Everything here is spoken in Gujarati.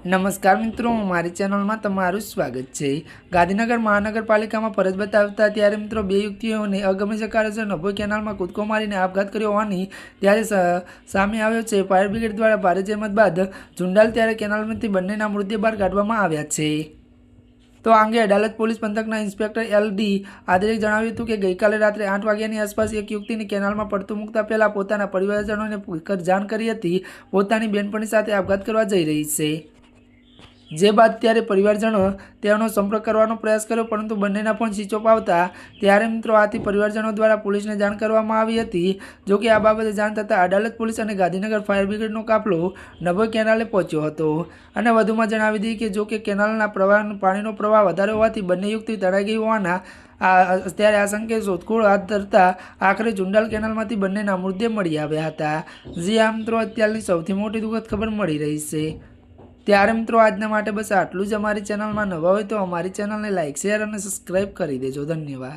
નમસ્કાર મિત્રો, મારી ચેનલમાં તમારું સ્વાગત છે। ગાંધીનગર મહાનગરપાલિકામાં ફરજ બતાવતા ત્યારે મિત્રો બે યુવતીઓને અગમ્ય કારણસર નભોઈ કેનાલમાં કૂદકો મારીને આપઘાત કર્યો હોવાની ત્યારે સામે આવ્યો છે। ફાયર બ્રિગેડ દ્વારા ભારે જહેમત બાદ ઝુંડાલ ત્યારે કેનાલમાંથી બંનેના મૃતદેહ બહાર કાઢવામાં આવ્યા છે। તો આ અંગે અડાલજ પોલીસ પંથકના ઇન્સ્પેક્ટર LD આદરે જણાવ્યું હતું કે ગઈકાલે રાત્રે 8 વાગ્યાની આસપાસ એક યુવતીને કેનાલમાં પડતું મૂકતા પહેલા પોતાના પરિવારજનોને જાણ કરી હતી પોતાની બેનપણી સાથે આપઘાત કરવા જઈ રહી છે। જે બાદ ત્યારે પરિવારજનો તેનો સંપર્ક કરવાનો પ્રયાસ કર્યો પરંતુ બંનેના ફોન સ્વિચ ઓફ આવતા ત્યારે મિત્રો આથી પરિવારજનો દ્વારા પોલીસને જાણ કરવામાં આવી હતી। જો કે આ બાબતે જાણ થતાં અડાલજ પોલીસ અને ગાંધીનગર ફાયર બ્રિગેડનો કાફલો નભોઈ કેનાલે પહોંચ્યો હતો અને વધુમાં જણાવી દીધી કે જો કે કેનાલના પાણીનો પ્રવાહ વધારે હોવાથી બંને યુવતી તણાઈ ગઈ હોવાના ત્યારે આશંકે શોધખોળ હાથ ધરતા આખરે ઝુંડાલ કેનાલમાંથી બંનેના મૃતદેહ મળી આવ્યા હતા। જે આ મિત્રો અત્યારની સૌથી મોટી દુઃખદ ખબર મળી રહી છે। ત્યારે મિત્રો આજના માટે બસ આટલું જ। અમારી ચેનલમાં નવા હોય તો અમારી ચેનલને લાઇક, શેર અને સબસ્ક્રાઈબ કરી દેજો। ધન્યવાદ।